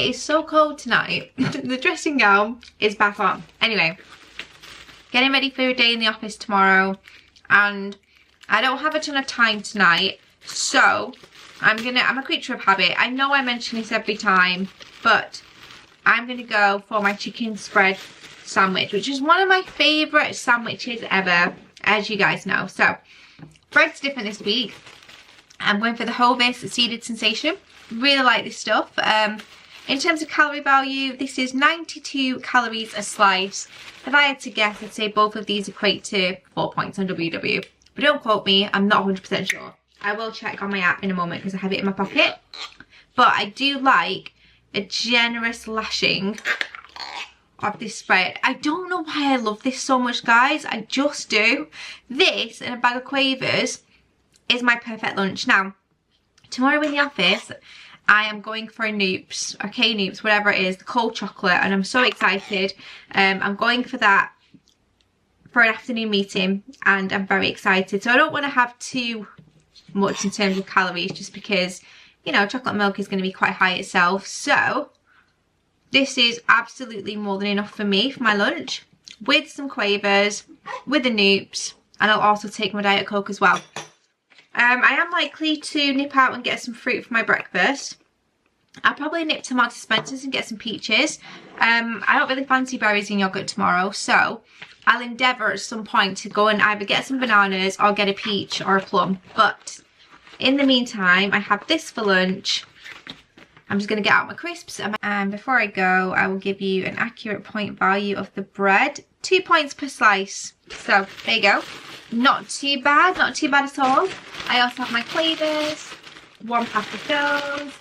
It is so cold tonight. The dressing gown is back on. Anyway, getting ready for a day in the office tomorrow, and I don't have a ton of time tonight, so I'm a creature of habit. I know I mention this every time, but I'm gonna go for my chicken spread sandwich, which is one of my favourite sandwiches ever, as you guys know. So bread's different this week. I'm going for the Hovis seeded sensation. Really like this stuff. In terms of calorie value, this is 92 calories a slice. If I had to guess, I'd say both of these equate to 4 points on WW. But don't quote me, I'm not 100% sure. I will check on my app in a moment because I have it in my pocket. But I do like a generous lashing of this spread. I don't know why I love this so much, guys. I just do. This and a bag of Quavers is my perfect lunch. Now, tomorrow in the office, I am going for a Noops, or K-Noops, whatever it is, the cold chocolate, and I'm so excited. I'm going for that for an afternoon meeting, and I'm very excited. So I don't want to have too much in terms of calories, just because, you know, chocolate milk is going to be quite high itself. So this is absolutely more than enough for me for my lunch, with some Quavers, with the Noops, and I'll also take my Diet Coke as well. I am likely to nip out and get some fruit for my breakfast. I'll probably nip to Marks & Spencer's and get some peaches. I don't really fancy berries and yogurt tomorrow, so I'll endeavour at some point to go and either get some bananas or get a peach or a plum. But in the meantime, I have this for lunch. I'm just going to get out my crisps. And before I go, I will give you an accurate point value of the bread. 2 points per slice. So there you go. Not too bad at all. I also have my Quavers, 1 pack of those.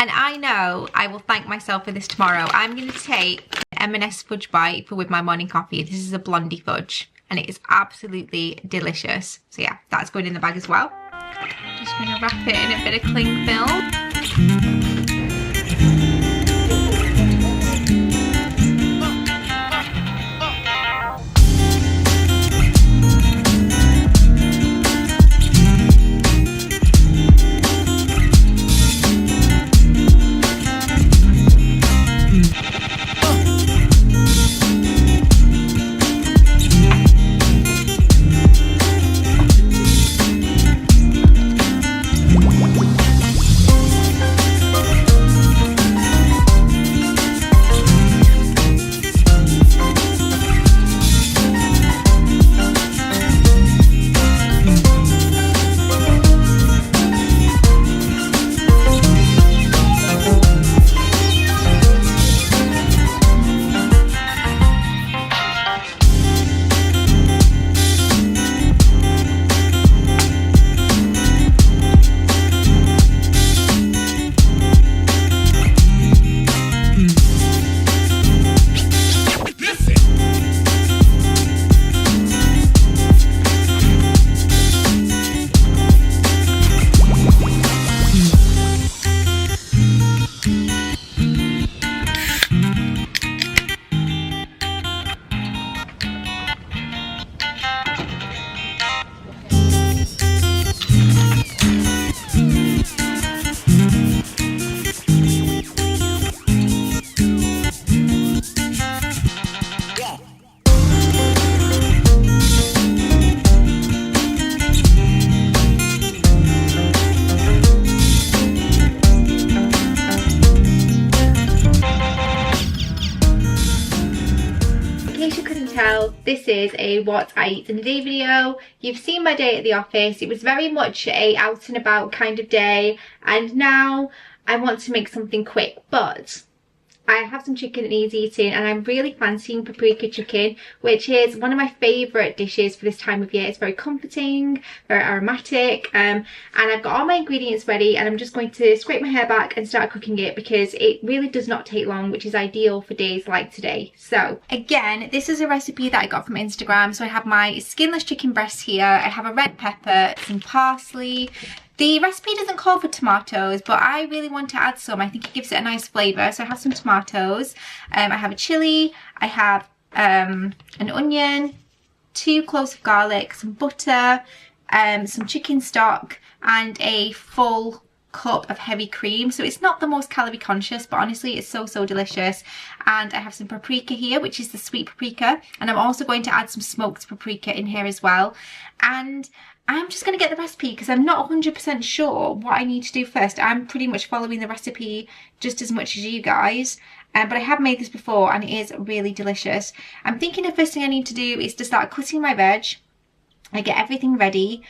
And I know I will thank myself for this tomorrow. I'm going to take M&S fudge bite for with my morning coffee. This is a blondie fudge and it is absolutely delicious. So yeah, that's going in the bag as well. Just going to wrap it in a bit of cling film. This is a what I eat in a day video. You've seen my day at the office. It was very much a out and about kind of day, and now I want to make something quick, but I have some chicken that needs eating, and I'm really fancying paprika chicken, which is one of my favourite dishes for this time of year. It's very comforting, very aromatic, and I've got all my ingredients ready, and I'm just going to scrape my hair back and start cooking it because it really does not take long, which is ideal for days like today. So again, this is a recipe that I got from Instagram. So I have my skinless chicken breast here, I have a red pepper, some parsley. The recipe doesn't call for tomatoes, but I really want to add some. I think it gives it a nice flavour. So I have some tomatoes, I have a chilli, I have an onion, 2 cloves of garlic, some butter, some chicken stock, and a full cup of heavy cream. So it's not the most calorie conscious, but honestly it's so delicious. And I have some paprika here, which is the sweet paprika, and I'm also going to add some smoked paprika in here as well. And I'm just going to get the recipe because I'm not 100% sure what I need to do first. I'm pretty much following the recipe just as much as you guys. But I have made this before and it is really delicious. I'm thinking the first thing I need to do is to start cutting my veg. I get everything ready.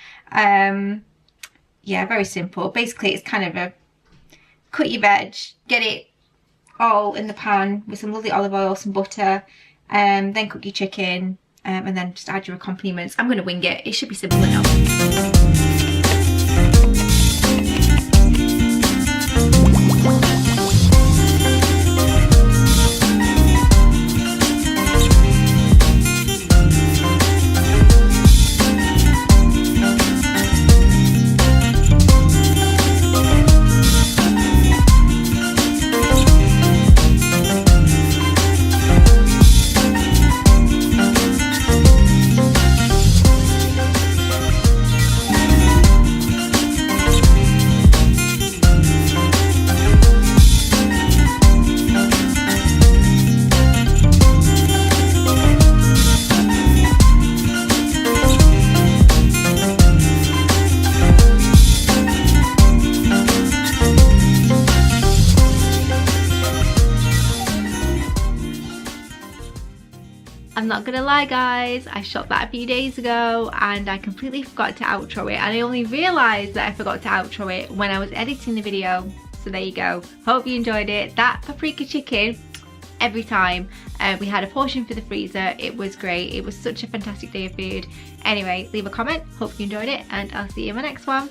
Yeah, very simple. Basically, it's kind of a cut your veg, get it all in the pan with some lovely olive oil, some butter, then cook your chicken, and then just add your accompaniments. I'm going to wing it. It should be simple enough. I'm not gonna lie guys, I shot that a few days ago and I completely forgot to outro it, and I only realised that I forgot to outro it when I was editing the video. So there you go. Hope you enjoyed it. That paprika chicken, every time. We had a portion for the freezer. It was great. It was such a fantastic day of food. Anyway, leave a comment. Hope you enjoyed it and I'll see you in my next one.